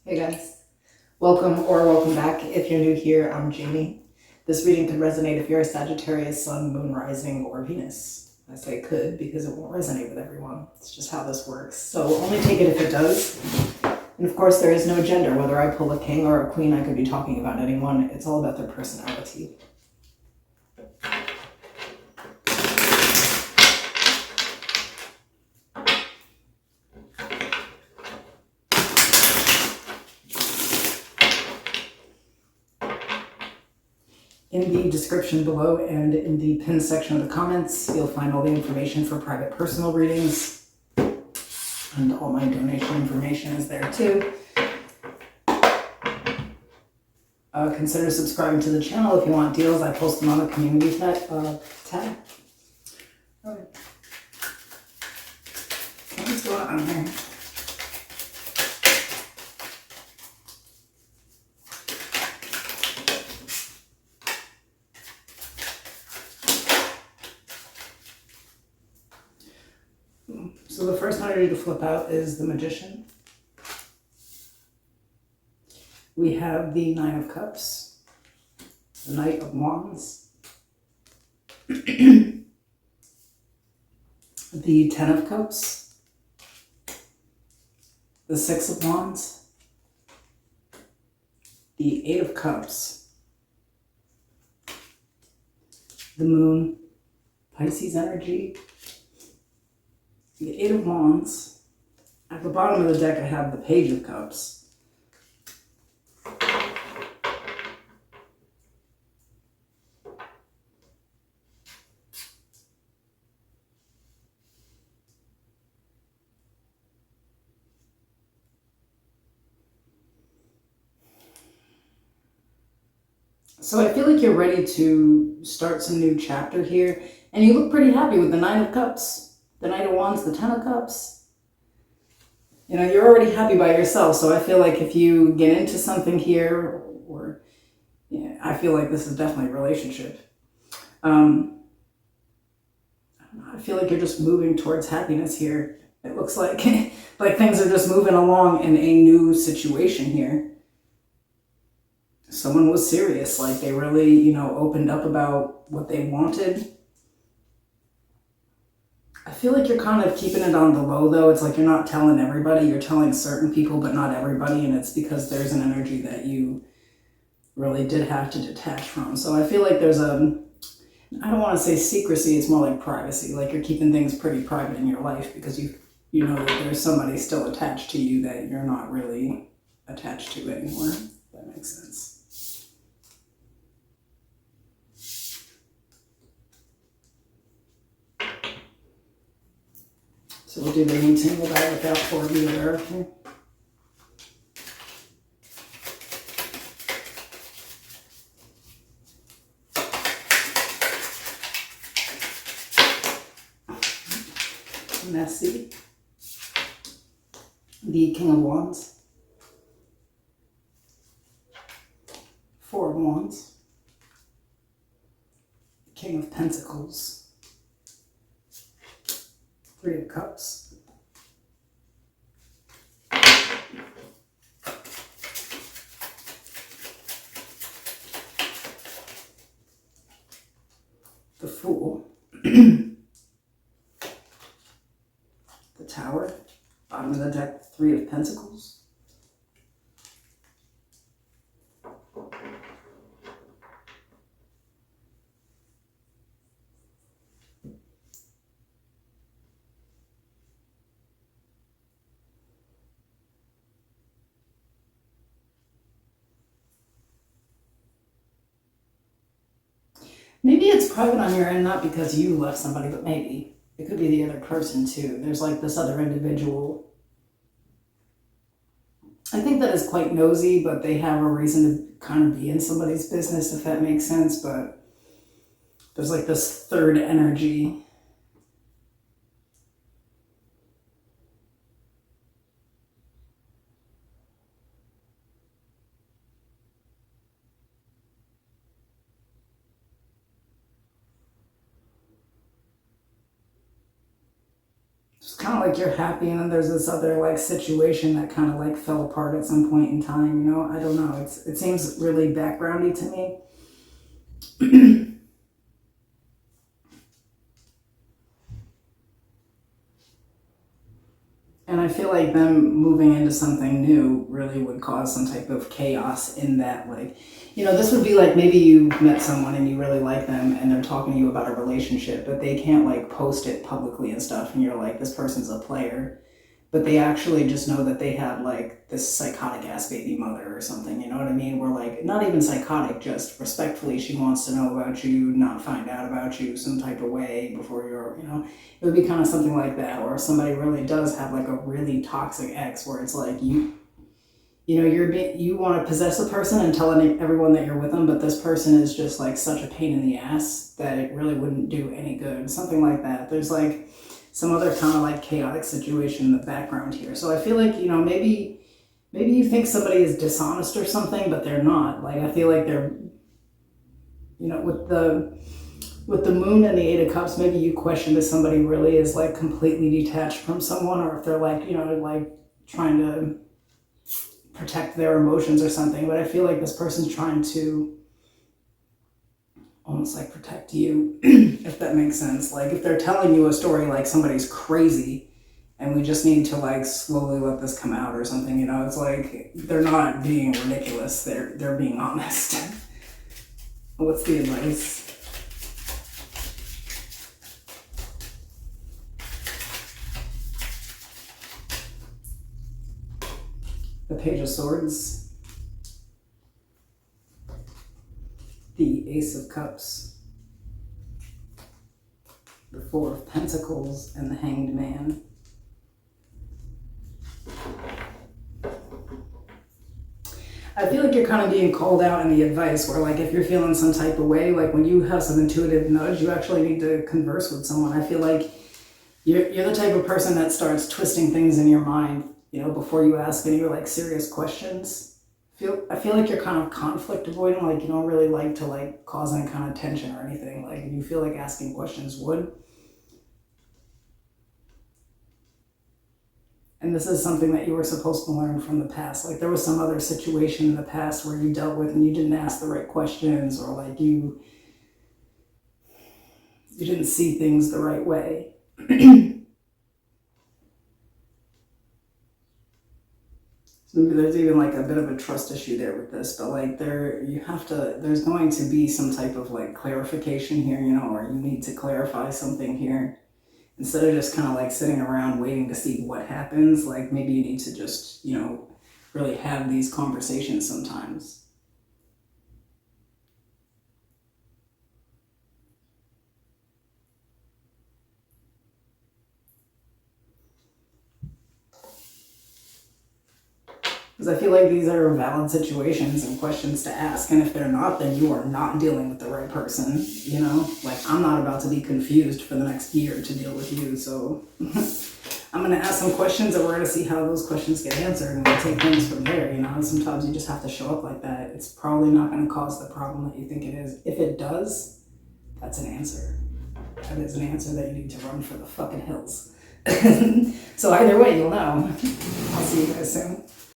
Hey guys, welcome back. If you're new here, I'm Jamie. This reading could resonate if you're a Sagittarius, Sun, Moon, Rising, or Venus. I say could because it won't resonate with everyone. It's just how this works. So only take it if it does. And of course, there is no gender. Whether I pull a king or a queen, I could be talking about anyone. It's all about their personality. In the description below and in the pinned section of the comments, you'll find all the information for private personal readings. And all my donation information is there too. Consider subscribing to the channel if you want deals. I post them on the community tab. Okay. What's going on here? So the first energy to flip out is the Magician. We have the Nine of Cups, the Knight of Wands, the Ten of Cups, the Six of Wands, the Eight of Cups, the Moon, Pisces energy, the Eight of Wands. At the bottom of the deck, I have the Page of Cups. So I feel like you're ready to start some new chapter here, and you look pretty happy with the Nine of Cups, the Knight of Wands, the Ten of Cups. You know, you're already happy by yourself, so I feel like if you get into something here, or yeah, I feel like this is definitely a relationship. I feel like you're just moving towards happiness here. It looks like like things are just moving along in a new situation here. Someone was serious, like they really, opened up about what they wanted. I feel like you're kind of keeping it on the low though. It's like you're not telling everybody, you're telling certain people, but not everybody. And it's because there's an energy that you really did have to detach from. So I feel like there's I don't want to say secrecy, it's more like privacy. Like you're keeping things pretty private in your life because you know that there's somebody still attached to you that you're not really attached to anymore. If that makes sense. So we'll do the routine without 4 of you aware of here. Messy. The King of Wands. 4 of Wands. King of Pentacles. 3 of Cups. The Fool. The Tower. Bottom of the deck, 3 of Pentacles. Maybe it's private on your end, not because you left somebody, but maybe. It could be the other person too. There's like this other individual. I think that is quite nosy, but they have a reason to kind of be in somebody's business, if that makes sense. But there's like this third energy. kind of like you're happy, and then there's this other like situation that kind of like fell apart at some point in time, you know? I don't know. It seems really backgroundy to me. And I feel like them moving into something new really would cause some type of chaos in that, like, you know, this would be like maybe you met someone and you really like them and they're talking to you about a relationship, but they can't like post it publicly and stuff. And you're like, this person's a player. But they actually just know that they had like this psychotic ass baby mother or something, you know what I mean? Where like, not even psychotic, just respectfully, she wants to know about you, not find out about you some type of way before you're, you know, it would be kind of something like that. Or if somebody really does have like a really toxic ex where it's like you know, you want to possess a person and tell everyone that you're with them, but this person is just like such a pain in the ass that it really wouldn't do any good. Something like that. There's like some other kind of like chaotic situation in the background here. So I feel like, you know, maybe you think somebody is dishonest or something, but they're not. Like I feel like they're, you know, with the moon and the 8 of cups, maybe you question if somebody really is like completely detached from someone, or if they're like, you know, like trying to protect their emotions or something. But I feel like this person's trying to almost like protect you, if that makes sense. Like if they're telling you a story like somebody's crazy and we just need to like slowly let this come out or something, you know, it's like they're not being ridiculous, they're being honest. What's the advice? The Page of Swords, the Ace of Cups, the Four of Pentacles, and the Hanged Man. I feel like you're kind of being called out in the advice where like if you're feeling some type of way, like when you have some intuitive nudge, you actually need to converse with someone. I feel like you're the type of person that starts twisting things in your mind, you know, before you ask any like serious questions. I feel like you're kind of conflict avoidant, like you don't really like to like cause any kind of tension or anything. Like you feel like asking questions would. And this is something that you were supposed to learn from the past. Like there was some other situation in the past where you dealt with and you didn't ask the right questions, or like you didn't see things the right way. Maybe there's even like a bit of a trust issue there with this, but like there's going to be some type of like clarification here, you know, or you need to clarify something here. Instead of just kind of like sitting around waiting to see what happens, like maybe you need to just, you know, really have these conversations sometimes. Because I feel like these are valid situations and questions to ask. And if they're not, then you are not dealing with the right person. You know, like I'm not about to be confused for the next year to deal with you. So I'm going to ask some questions and we're going to see how those questions get answered. And we'll take things from there. You know, sometimes you just have to show up like that. It's probably not going to cause the problem that you think it is. If it does, that's an answer. That is an answer that you need to run for the fucking hills. So either way, you'll know. I'll see you guys soon.